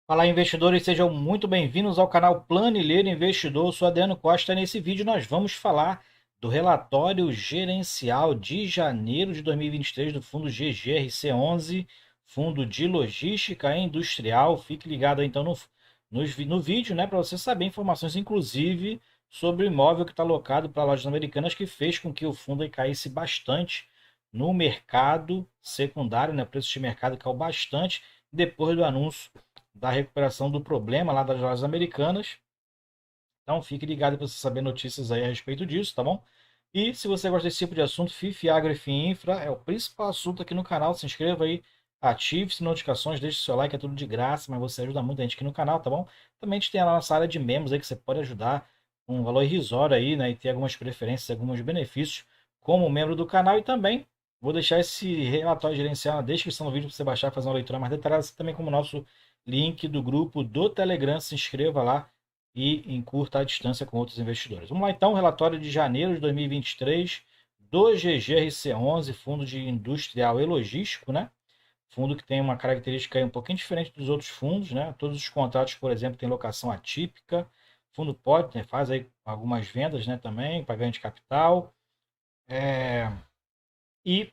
Fala, investidores, sejam muito bem-vindos ao canal Planilheiro Investidor. Eu sou Adriano Costa. Nesse vídeo nós vamos falar do relatório gerencial de janeiro de 2023 do fundo GGRC11, fundo de logística industrial. Fique ligado aí, então no vídeo, né, para você saber informações, inclusive sobre o imóvel que está alocado para lojas americanas, que fez com que o fundo aí caísse bastante no mercado secundário, né? O preço de mercado caiu bastante depois do anúncio da recuperação do problema lá das lojas americanas. Então fique ligado para você saber notícias aí a respeito disso, tá bom? E se você gosta desse tipo de assunto, FIF, Agro e Infra é o principal assunto aqui no canal. Se inscreva aí, ative as notificações, deixe seu like, é tudo de graça, mas você ajuda muita gente aqui no canal, tá bom? Também a gente tem a nossa área de membros aí que você pode ajudar com um valor irrisório aí, né? E ter algumas preferências, alguns benefícios como membro do canal. E também vou deixar esse relatório gerencial na descrição do vídeo para você baixar e fazer uma leitura mais detalhada, também como nosso link do grupo do Telegram. Se inscreva lá e encurta a distância com outros investidores. Vamos lá então, relatório de janeiro de 2023 do GGRC11, Fundo de Industrial e Logístico, né? Fundo que tem uma característica aí um pouquinho diferente dos outros fundos, né? Todos os contratos, por exemplo, têm locação atípica. O fundo pode, né, faz aí algumas vendas, né, também, para ganho de capital. E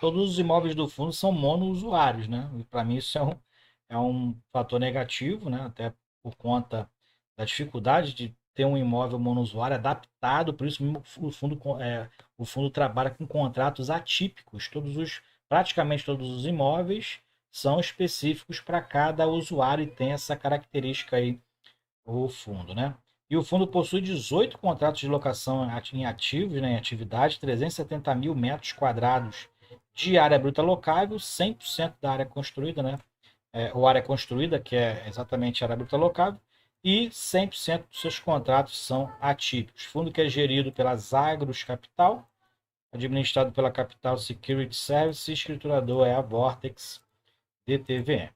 todos os imóveis do fundo são monousuários, né? E para mim isso é um fator negativo, né? Até por conta da dificuldade de ter um imóvel monousuário adaptado, por isso mesmo o fundo trabalha com contratos atípicos. Praticamente todos os imóveis são específicos para cada usuário e tem essa característica aí o fundo, né? E o fundo possui 18 contratos de locação em ativos, né, em atividade, 370 mil metros quadrados de área bruta locável, 100% da área construída, né? Ou área construída, que é exatamente a área bruta locável, e 100% dos seus contratos são atípicos. Fundo que é gerido pela Zagros Capital, administrado pela Capital Security Service, escriturador é a Vortex DTVM.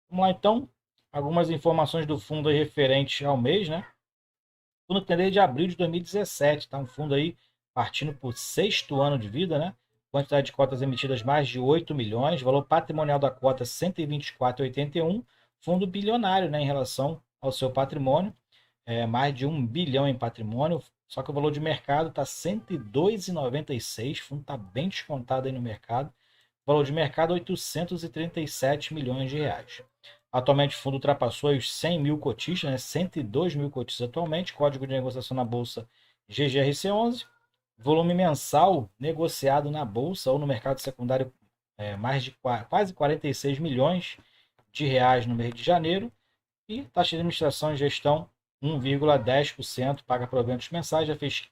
Vamos lá então, algumas informações do fundo aí referentes ao mês, né? O fundo tem desde abril de 2017, tá? Um fundo aí partindo por sexto ano de vida, né? Quantidade de cotas emitidas mais de 8 milhões, valor patrimonial da cota 124,81, fundo bilionário, né, em relação ao seu patrimônio, mais de 1 bilhão em patrimônio, só que o valor de mercado está 102,96, o fundo está bem descontado aí no mercado, o valor de mercado 837 milhões de reais. Atualmente o fundo ultrapassou os 100 mil cotistas, né? 102 mil cotistas atualmente, código de negociação na bolsa GGRC11, volume mensal negociado na bolsa ou no mercado secundário mais de quase 46 milhões de reais no mês de janeiro, e taxa de administração e gestão 1,10%, paga proventos mensais, já fez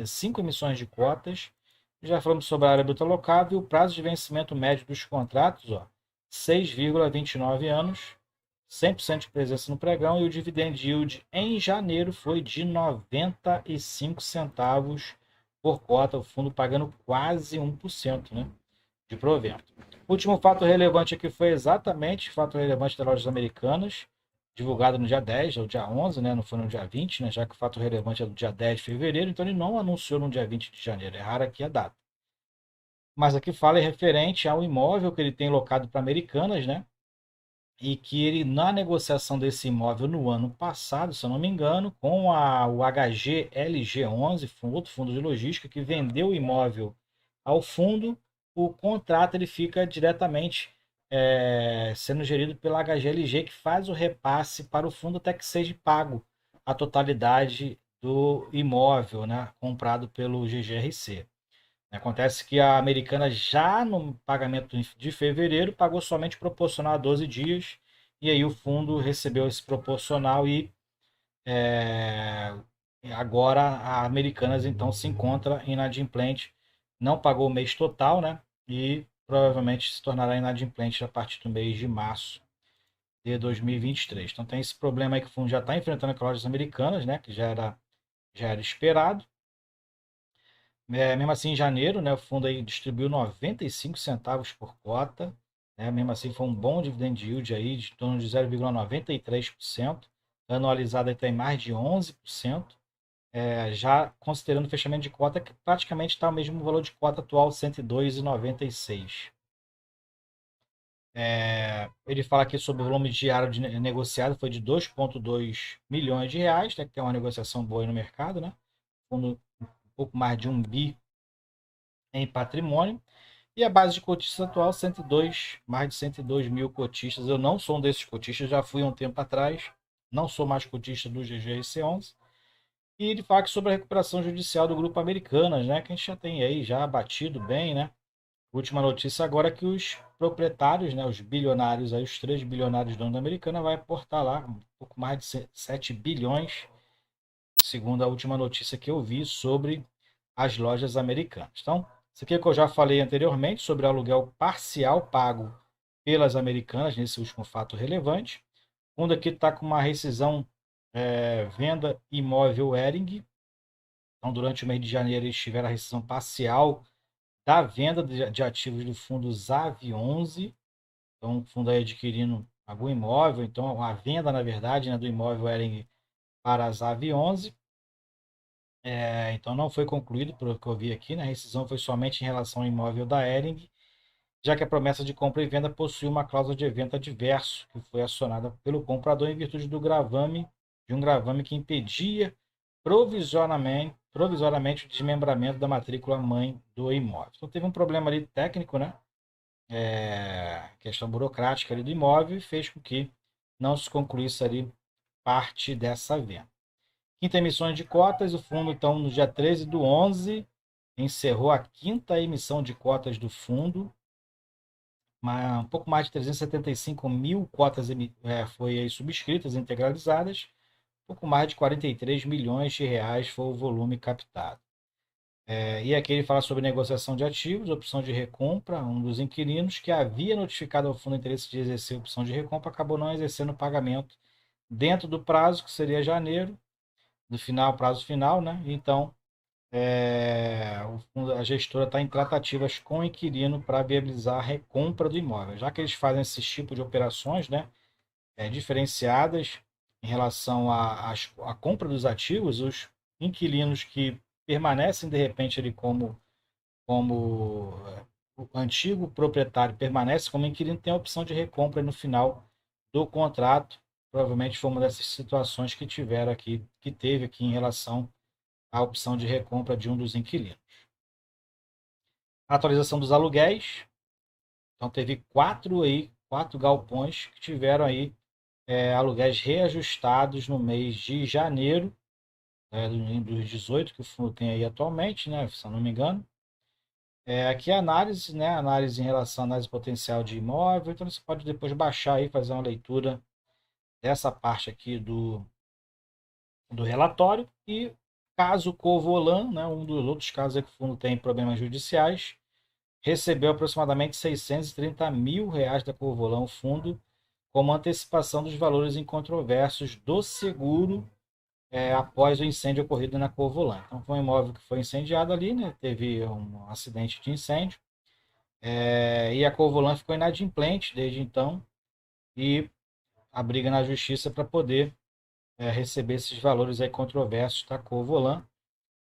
5 emissões de cotas, já falamos sobre a área bruta locável, o prazo de vencimento médio dos contratos, ó, 6,29 anos, 100% de presença no pregão, e o dividend yield em janeiro foi de 95 centavos por cota, o fundo pagando quase 1%, né, de provento. O último fato relevante aqui foi exatamente o fato relevante das lojas americanas, divulgado no dia 10, ou dia 11, né, não foi no dia 20, né, já que o fato relevante é do dia 10 de fevereiro, então ele não anunciou no dia 20 de janeiro, é raro aqui a data. Mas aqui fala é referente ao imóvel que ele tem locado para Americanas, né? E que ele, na negociação desse imóvel no ano passado, se eu não me engano, com o HGLG11, outro fundo de logística, que vendeu o imóvel ao fundo, o contrato ele fica diretamente sendo gerido pela HGLG, que faz o repasse para o fundo até que seja pago a totalidade do imóvel, né, comprado pelo GGRC. Acontece que a Americana, já no pagamento de fevereiro, pagou somente proporcional a 12 dias, e aí o fundo recebeu esse proporcional e é, agora a Americanas então se encontra inadimplente, não pagou o mês total, né? E provavelmente se tornará inadimplente a partir do mês de março de 2023. Então tem esse problema aí que o fundo já está enfrentando com as lojas americanas, né? Que já era esperado. Mesmo assim, em janeiro, né, o fundo aí distribuiu 95 centavos por cota, né, mesmo assim foi um bom dividend yield aí de torno de 0,93%, anualizado aí tem mais de 11%, já considerando o fechamento de cota, que praticamente está o mesmo valor de cota atual, 102,96. Ele fala aqui sobre o volume diário de negociado foi de 2,2 milhões de reais, né, que tem uma negociação boa aí no mercado, né? Fundo um pouco mais de 1 bi em patrimônio. E a base de cotistas atual, 102, mais de 102 mil cotistas. Eu não sou um desses cotistas, já fui há um tempo atrás, não sou mais cotista do GGRC11. E ele fala sobre a recuperação judicial do grupo Americanas, né? Que a gente já tem aí, já batido bem, né? Última notícia agora é que os proprietários, né, os bilionários, aí, os 3 bilionários donos da Americana, vai aportar lá um pouco mais de 7 bilhões, segundo a última notícia que eu vi sobre as lojas americanas. Então, isso aqui é o que eu já falei anteriormente sobre o aluguel parcial pago pelas americanas, nesse último fato relevante. O fundo aqui está com uma rescisão venda imóvel Ering. Então, durante o mês de janeiro, eles tiveram a rescisão parcial da venda de ativos do fundo ZAV11. Então, o fundo aí adquirindo algum imóvel. Então, a venda, na verdade, né, do imóvel Ering para a ZAV11. Então, não foi concluído, pelo que eu vi aqui, né? A rescisão foi somente em relação ao imóvel da Ering, já que a promessa de compra e venda possui uma cláusula de evento adverso, que foi acionada pelo comprador em virtude do gravame, de um gravame que impedia provisoriamente o desmembramento da matrícula mãe do imóvel. Então teve um problema ali técnico, né? Questão burocrática ali do imóvel e fez com que não se concluísse ali parte dessa venda. Quinta emissão de cotas, o fundo então no dia 13/11 encerrou a quinta emissão de cotas do fundo, um pouco mais de 375 mil cotas foi aí subscritas, integralizadas, um pouco mais de 43 milhões de reais foi o volume captado. E aqui ele fala sobre negociação de ativos, opção de recompra. Um dos inquilinos que havia notificado ao fundo o interesse de exercer a opção de recompra acabou não exercendo o pagamento dentro do prazo, que seria janeiro, do final, prazo final, né? Então, a gestora está em tratativas com o inquilino para viabilizar a recompra do imóvel. Já que eles fazem esse tipo de operações, né, diferenciadas em relação à compra dos ativos, os inquilinos que permanecem de repente ali como o antigo proprietário permanece como inquilino, tem a opção de recompra no final do contrato. Provavelmente foi uma dessas situações que tiveram aqui, que teve aqui em relação à opção de recompra de um dos inquilinos. A atualização dos aluguéis. Então teve quatro galpões que tiveram aí aluguéis reajustados no mês de janeiro, dos 18 que o fundo tem aí atualmente, né, se eu não me engano. Aqui é a análise, né, análise em relação à análise potencial de imóvel. Então você pode depois baixar aí, fazer uma leitura dessa parte aqui do relatório. E caso Covolan, né, um dos outros casos é que o fundo tem problemas judiciais, recebeu aproximadamente 630 mil reais da Covolan, o fundo, como antecipação dos valores incontroversos do seguro após o incêndio ocorrido na Covolan. Então foi um imóvel que foi incendiado ali, né, teve um acidente de incêndio. E a Covolan ficou inadimplente desde então e a briga na justiça para poder receber esses valores aí controversos da Covolan.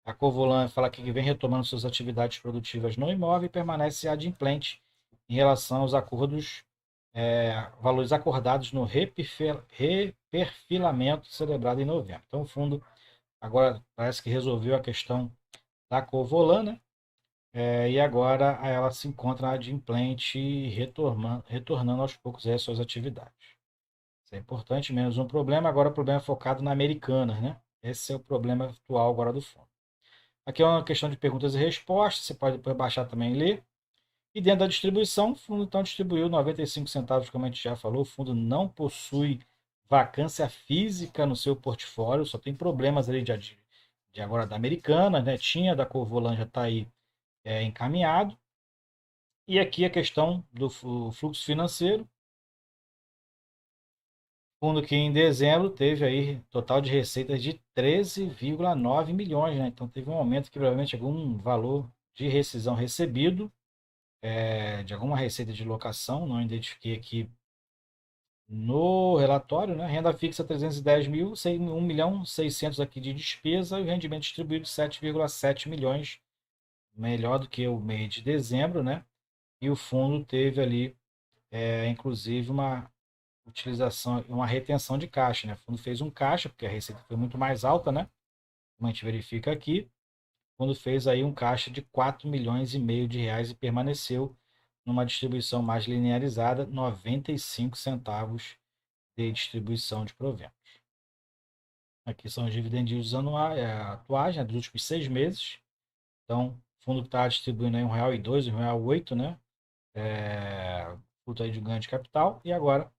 A Covolan fala que vem retomando suas atividades produtivas no imóvel e permanece adimplente em relação aos acordos, valores acordados no reperfilamento celebrado em novembro. Então o fundo agora parece que resolveu a questão da Covolan, né? E agora ela se encontra adimplente e retornando aos poucos às suas atividades. Isso é importante, menos um problema. Agora o problema é focado na Americanas, né? Esse é o problema atual agora do fundo. Aqui é uma questão de perguntas e respostas, você pode depois baixar também e ler. E dentro da distribuição, o fundo então distribuiu 95 centavos, como a gente já falou. O fundo não possui vacância física no seu portfólio, só tem problemas ali de agora da Americanas, né? Tinha, da Covolan já está aí encaminhado. E aqui a questão do fluxo financeiro. Fundo que em dezembro teve aí total de receitas de 13,9 milhões, né? Então teve um aumento que provavelmente algum valor de rescisão recebido, de alguma receita de locação, não identifiquei aqui no relatório, né? Renda fixa 310 mil, 1 milhão 600 aqui de despesa e o rendimento distribuído 7,7 milhões, melhor do que o mês de dezembro, né? E o fundo teve ali inclusive uma utilização, uma retenção de caixa, né? O fundo fez um caixa, porque a receita foi muito mais alta, né? Como a gente verifica aqui, o fundo fez aí um caixa de 4,5 milhões de reais e permaneceu numa distribuição mais linearizada, 95 centavos de distribuição de proventos. Aqui são os dividend yields atuais, né, dos últimos 6 meses. Então, o fundo está distribuindo aí R$ 1,02, R$ 1,08, né? Fruto aí de um ganho de capital. E agora, o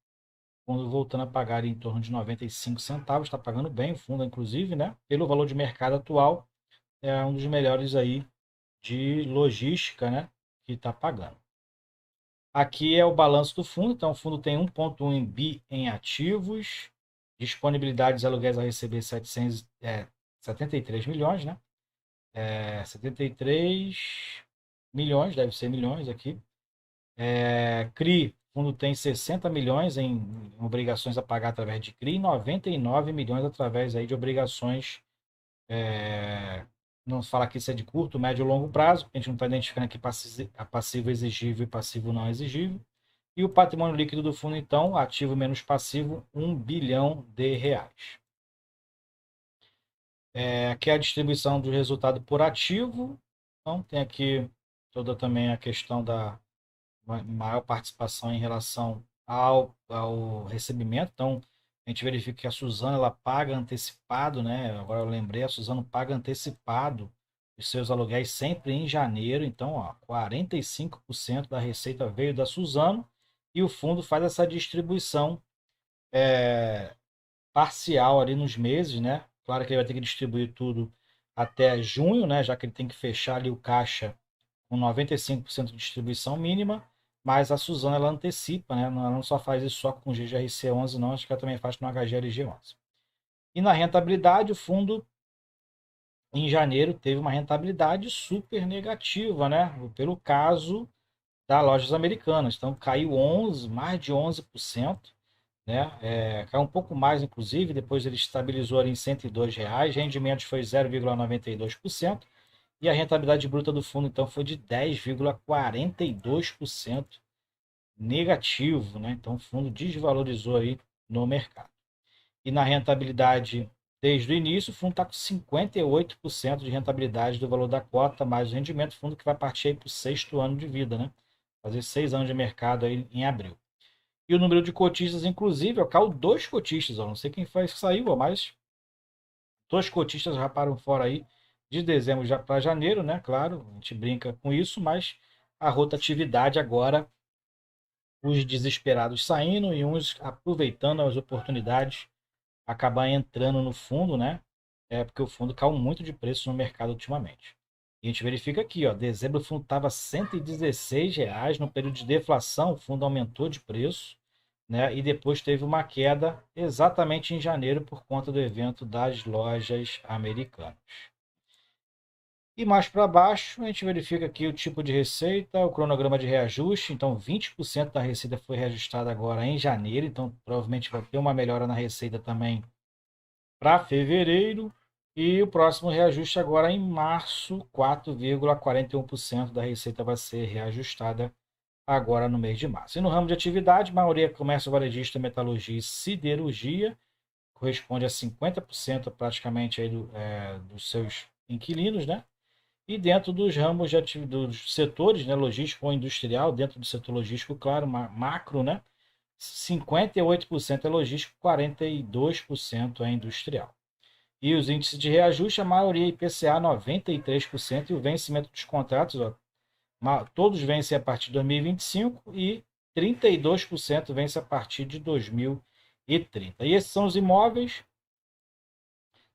fundo voltando a pagar em torno de 95 centavos. Está pagando bem o fundo, inclusive, né? Pelo valor de mercado atual, é um dos melhores aí de logística, né? Que está pagando. Aqui é o balanço do fundo. Então, o fundo tem 1,1 bi em ativos, disponibilidade de aluguéis a receber 73 milhões, né? 73 milhões, deve ser milhões aqui. CRI, o fundo tem 60 milhões em obrigações a pagar através de CRI e 99 milhões através aí de obrigações. Não fala aqui se é de curto, médio ou longo prazo, a gente não está identificando aqui passivo exigível e passivo não exigível. E o patrimônio líquido do fundo, então, ativo menos passivo, R$ 1 bilhão. Aqui é a distribuição do resultado por ativo. Então, tem aqui toda também a questão da maior participação em relação ao recebimento. Então, a gente verifica que a Suzano ela paga antecipado, né? Agora eu lembrei, a Suzano paga antecipado os seus aluguéis sempre em janeiro. Então, ó, 45% da receita veio da Suzano e o fundo faz essa distribuição parcial ali nos meses, né? Claro que ele vai ter que distribuir tudo até junho, né? Já que ele tem que fechar ali o caixa com 95% de distribuição mínima, mas a Suzano ela antecipa, né? Ela não só faz isso só com o GGRC11, não, acho que ela também faz com o HGLG11. E na rentabilidade, o fundo em janeiro teve uma rentabilidade super negativa, né? Pelo caso das lojas americanas. Então caiu mais de 11%. Né? Caiu um pouco mais, inclusive, depois ele estabilizou ali em R$ 102, rendimentos foi 0,92%, e a rentabilidade bruta do fundo, então, foi de 10,42% negativo, né? Então, o fundo desvalorizou aí no mercado. E na rentabilidade, desde o início, o fundo está com 58% de rentabilidade do valor da cota, mais o rendimento, fundo que vai partir para o 6º ano de vida, né? Fazer 6 anos de mercado aí em abril. E o número de cotistas, inclusive, caiu 2 cotistas, não sei quem foi que saiu, mas 2 cotistas já param fora aí de dezembro já para janeiro, né? Claro, a gente brinca com isso, mas a rotatividade agora, os desesperados saindo e uns aproveitando as oportunidades, acabar entrando no fundo, né? Porque o fundo caiu muito de preço no mercado ultimamente. E a gente verifica aqui, ó, dezembro o fundo estava R$ 116, no período de deflação o fundo aumentou de preço, né? E depois teve uma queda exatamente em janeiro por conta do evento das lojas americanas. E mais para baixo, a gente verifica aqui o tipo de receita, o cronograma de reajuste. Então, 20% da receita foi reajustada agora em janeiro. Então, provavelmente vai ter uma melhora na receita também para fevereiro. E o próximo reajuste agora em março, 4,41% da receita vai ser reajustada agora no mês de março. E no ramo de atividade, maioria comércio varejista, metalurgia e siderurgia, corresponde a 50% praticamente aí dos seus inquilinos, né? E dentro dos ramos dos setores, né, logístico ou industrial, dentro do setor logístico, claro, macro, né? 58% é logístico, 42% é industrial. E os índices de reajuste, a maioria IPCA 93%, e o vencimento dos contratos, ó, todos vencem a partir de 2025 e 32% vence a partir de 2030. E esses são os imóveis,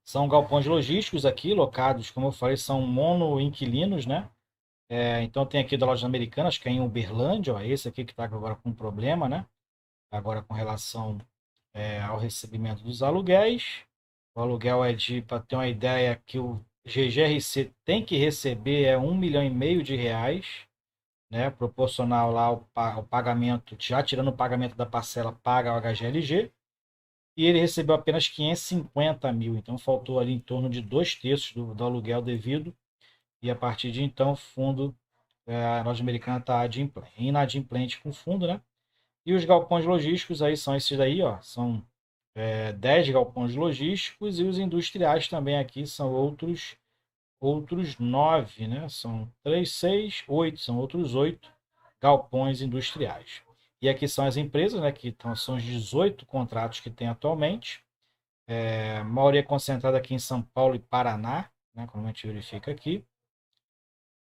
são galpões logísticos aqui, locados, como eu falei, são monoinquilinos, né? Então tem aqui da loja americana, acho que é em Uberlândia, ó, esse aqui que está agora com problema, né? Agora com relação ao recebimento dos aluguéis. O aluguel para ter uma ideia, que o GGRC tem que receber R$ 1,5 milhão, né? Proporcional lá ao pagamento, já tirando o pagamento da parcela paga ao HGLG, e ele recebeu apenas 550 mil, então faltou ali em torno de 2/3 do aluguel devido, e a partir de então o fundo, a loja americana está inadimplente com o fundo, né? E os galpões logísticos aí são esses daí, ó, são 10 galpões logísticos, e os industriais também aqui são outros 9, né? São 3, 6, 8, são outros 8 galpões industriais. E aqui são as empresas, né, são os 18 contratos que tem atualmente. A maioria concentrada aqui em São Paulo e Paraná, né, como a gente verifica aqui.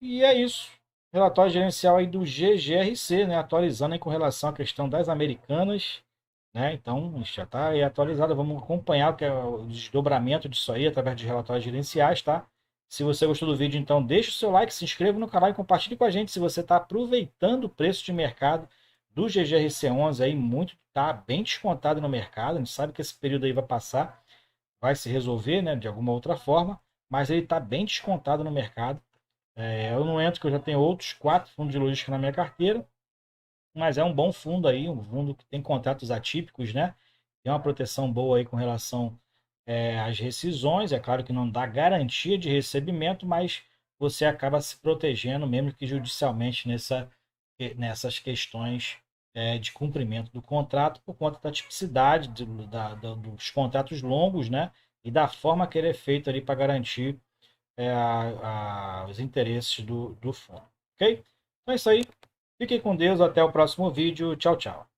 E é isso. Relatório gerencial aí do GGRC, né, atualizando aí com relação à questão das Americanas, né? Então, já está aí atualizado. Vamos acompanhar o que é o desdobramento disso aí através de relatórios gerenciais, tá? Se você gostou do vídeo, então deixa o seu like, se inscreva no canal e compartilhe com a gente se você está aproveitando o preço de mercado do GGRC11 aí, muito tá bem descontado no mercado. A gente sabe que esse período aí vai passar, vai se resolver, né, de alguma outra forma, mas ele está bem descontado no mercado. Eu não entro, que eu já tenho outros 4 fundos de logística na minha carteira, mas é um bom fundo aí, um fundo que tem contratos atípicos, né? Tem uma proteção boa aí com relação às rescisões. É claro que não dá garantia de recebimento, mas você acaba se protegendo, mesmo que judicialmente, nessas questões de cumprimento do contrato, por conta da tipicidade dos contratos longos, né? E da forma que ele é feito ali para garantir os interesses do fundo. Ok? Então é isso aí. Fiquem com Deus. Até o próximo vídeo. Tchau, tchau.